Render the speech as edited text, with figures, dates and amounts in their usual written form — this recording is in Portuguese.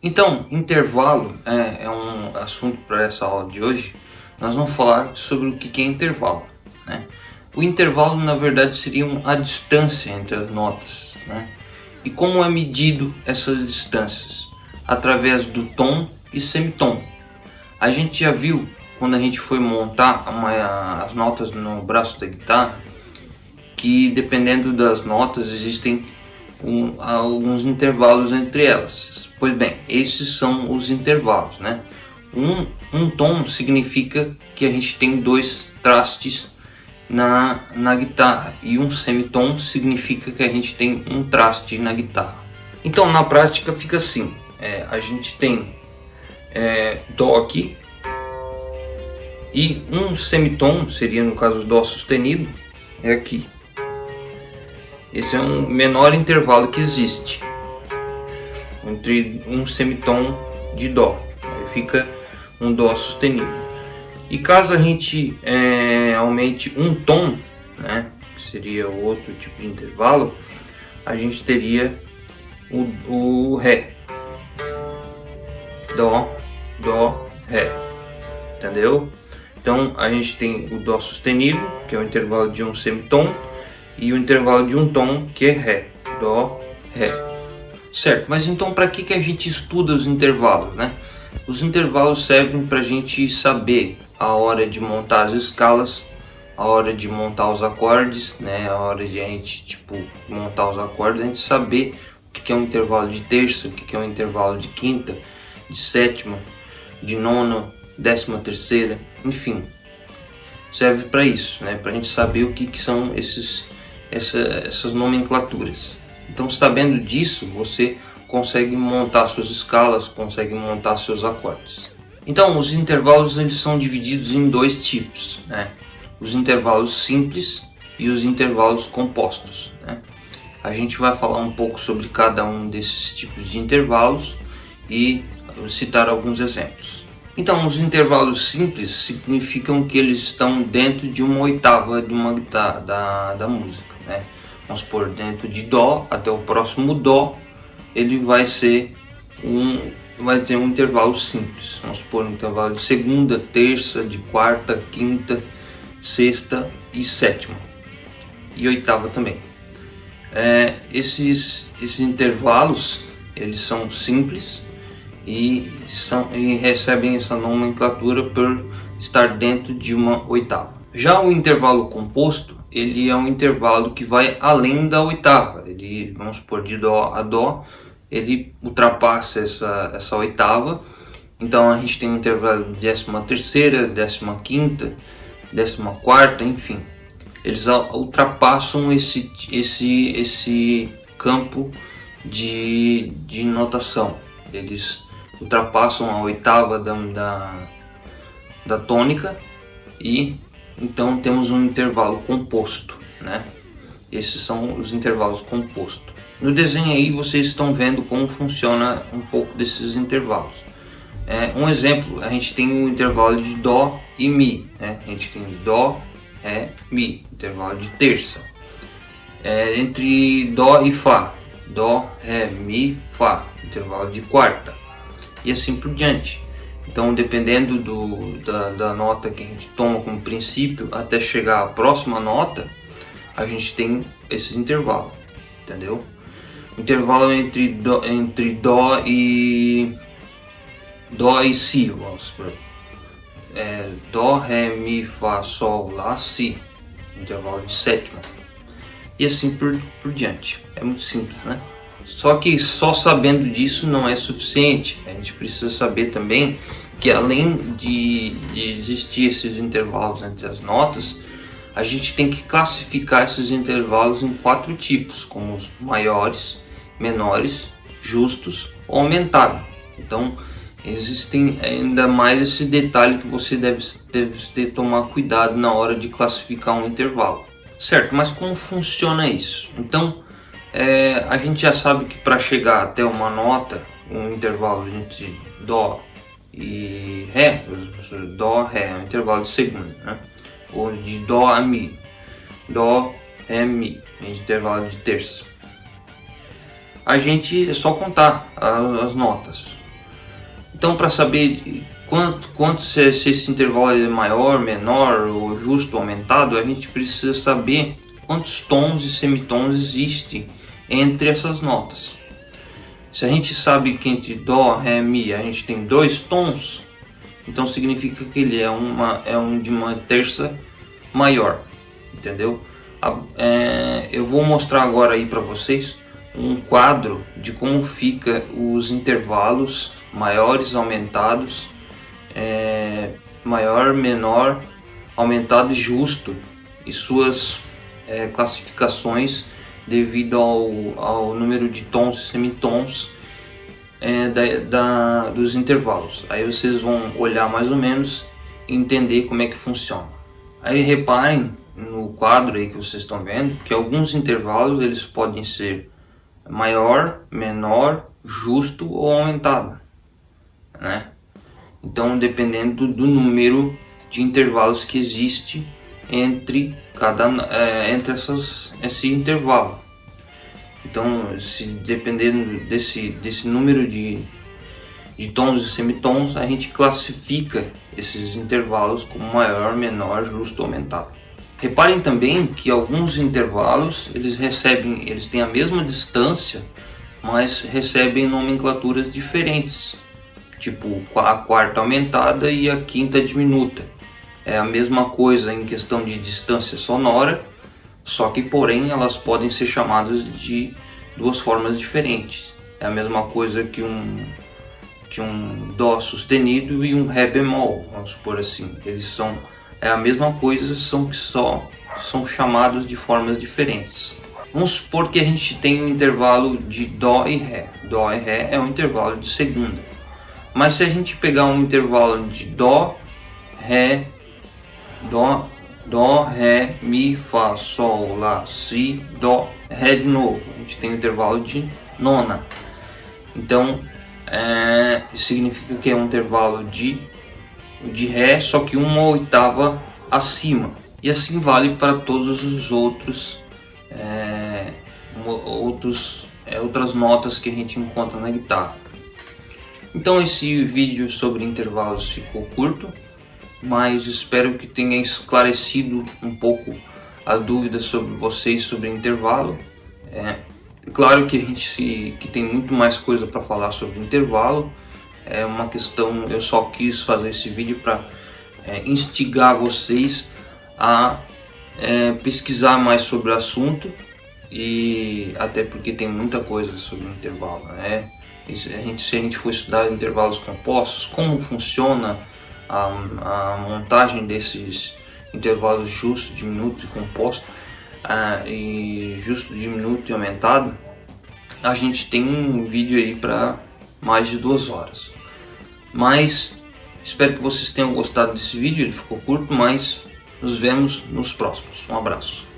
Então, intervalo é um assunto para essa aula de hoje. Nós vamos falar sobre o que é intervalo, né? O intervalo, na verdade, seria a distância entre as notas, né? E como é medido essas distâncias? Através do tom e semitom. A gente já viu, quando a gente foi montar as notas no braço da guitarra, que dependendo das notas existem alguns intervalos entre elas. Pois bem, esses são os intervalos, né? Um tom significa que a gente tem dois trastes na guitarra, e um semitom significa que a gente tem um traste na guitarra. Então na prática fica assim, a gente tem Dó aqui, e um semitom, seria no caso Dó sustenido, é aqui. Esse é um menor intervalo que existe entre um semitom de Dó. Aí fica um Dó sustenido. E caso a gente aumente um tom, né, que seria outro tipo de intervalo, a gente teria o Ré. Dó, Dó, Ré. Entendeu? Então a gente tem o Dó sustenido, que é o intervalo de um semitom, e o intervalo de um tom, que é Ré. Dó, Ré. Certo, mas então para que a gente estuda os intervalos, né? Os intervalos servem para a gente saber a hora de montar as escalas, a hora de montar os acordes, né? A hora de a gente montar os acordes, a gente saber o que é um intervalo de terça, o que é um intervalo de quinta, de sétima, de nona, 13ª, enfim, serve para isso, né? Para a gente saber o que são essas nomenclaturas. Então, sabendo disso, você consegue montar suas escalas, consegue montar seus acordes. Então, os intervalos eles são divididos em dois tipos, né? Os intervalos simples e os intervalos compostos, né? A gente vai falar um pouco sobre cada um desses tipos de intervalos e citar alguns exemplos. Então, os intervalos simples significam que eles estão dentro de uma oitava de uma guitarra da música, né? Vamos supor, dentro de Dó até o próximo Dó, ele vai ter um intervalo simples. Vamos supor, um intervalo de segunda, terça, de quarta, quinta, sexta e sétima, e oitava também. Esses intervalos eles são simples e recebem essa nomenclatura por estar dentro de uma oitava. Já o intervalo composto, ele é um intervalo que vai além da oitava. Ele, vamos supor, de Dó a Dó, ele ultrapassa essa oitava. Então a gente tem um intervalo de 13ª, 15ª, 14ª, enfim. Eles ultrapassam esse campo de notação. Eles ultrapassam a oitava da tônica, e então temos um intervalo composto, né? Esses são os intervalos compostos. No desenho aí vocês estão vendo como funciona um pouco desses intervalos. Um exemplo, a gente tem o intervalo de Dó e Mi, né? A gente tem Dó, Ré, Mi, intervalo de terça. Entre Dó e Fá, Dó, Ré, Mi, Fá, intervalo de quarta, e assim por diante. Então, dependendo da nota que a gente toma como princípio, até chegar à próxima nota, a gente tem esses intervalos, entendeu? O intervalo entre Dó e Si, vamos supor. Dó, Ré, Mi, Fá, Sol, Lá, Si, intervalo de sétima, e assim por diante. É muito simples, né? Só que só sabendo disso não é suficiente. A gente precisa saber também que, além de existir esses intervalos entre as notas, a gente tem que classificar esses intervalos em 4 tipos, como os maiores, menores, justos ou aumentado. Então existem ainda mais esse detalhe que você deve ter tomar cuidado na hora de classificar um intervalo. Certo, mas como funciona isso? Então a gente já sabe que para chegar até uma nota, um intervalo entre Dó e Ré, Dó, Ré é um intervalo de segunda, né? Ou de Dó a Mi, Dó, Ré, Mi, é intervalo de terça. A gente é só contar as notas. Então, para saber quanto se esse intervalo é maior, menor, ou justo, aumentado, a gente precisa saber quantos tons e semitons existem entre essas notas. Se a gente sabe que entre Dó, Ré, Mi a gente tem 2 tons, então significa que ele é de uma terça maior, entendeu? Eu vou mostrar agora aí para vocês um quadro de como fica os intervalos maiores, aumentados, maior, menor, aumentado e justo, e suas classificações devido ao número de tons e semitons dos intervalos. Aí vocês vão olhar mais ou menos e entender como é que funciona. Aí reparem no quadro aí que vocês estão vendo que alguns intervalos eles podem ser maior, menor, justo ou aumentado, né? Então, dependendo do número de intervalos que existe entre esse intervalo. Então, se dependendo desse número de tons e semitons, a gente classifica esses intervalos como maior, menor, justo ou aumentado. Reparem também que alguns intervalos eles têm a mesma distância, mas recebem nomenclaturas diferentes, tipo a quarta aumentada e a quinta diminuta. É a mesma coisa em questão de distância sonora, só que porém elas podem ser chamadas de duas formas diferentes. É a mesma coisa que um Dó sustenido e um Ré bemol, vamos supor assim. É a mesma coisa, são chamados de formas diferentes. Vamos supor que a gente tem um intervalo de Dó e Ré. Dó e Ré é um intervalo de segunda. Mas se a gente pegar um intervalo de Dó, Ré, Mi, Fá, Sol, Lá, Si, Dó, Ré de novo. A gente tem um intervalo de nona. Então, significa que é um intervalo de Ré, só que uma oitava acima. E assim vale para todos os outras notas que a gente encontra na guitarra. Então esse vídeo sobre intervalos ficou curto, mas espero que tenha esclarecido um pouco as dúvidas sobre vocês sobre intervalo. Claro que que tem muito mais coisa para falar sobre intervalo. É uma questão, eu só quis fazer esse vídeo para instigar vocês a pesquisar mais sobre o assunto, e até porque tem muita coisa sobre intervalo, né? Se a gente for estudar intervalos compostos, como funciona a montagem desses intervalos justo, diminuto e composto, e justo, diminuto e aumentado, a gente tem um vídeo aí para mais de 2 horas. Mas espero que vocês tenham gostado desse vídeo. Ele ficou curto, mas nos vemos nos próximos. Um abraço.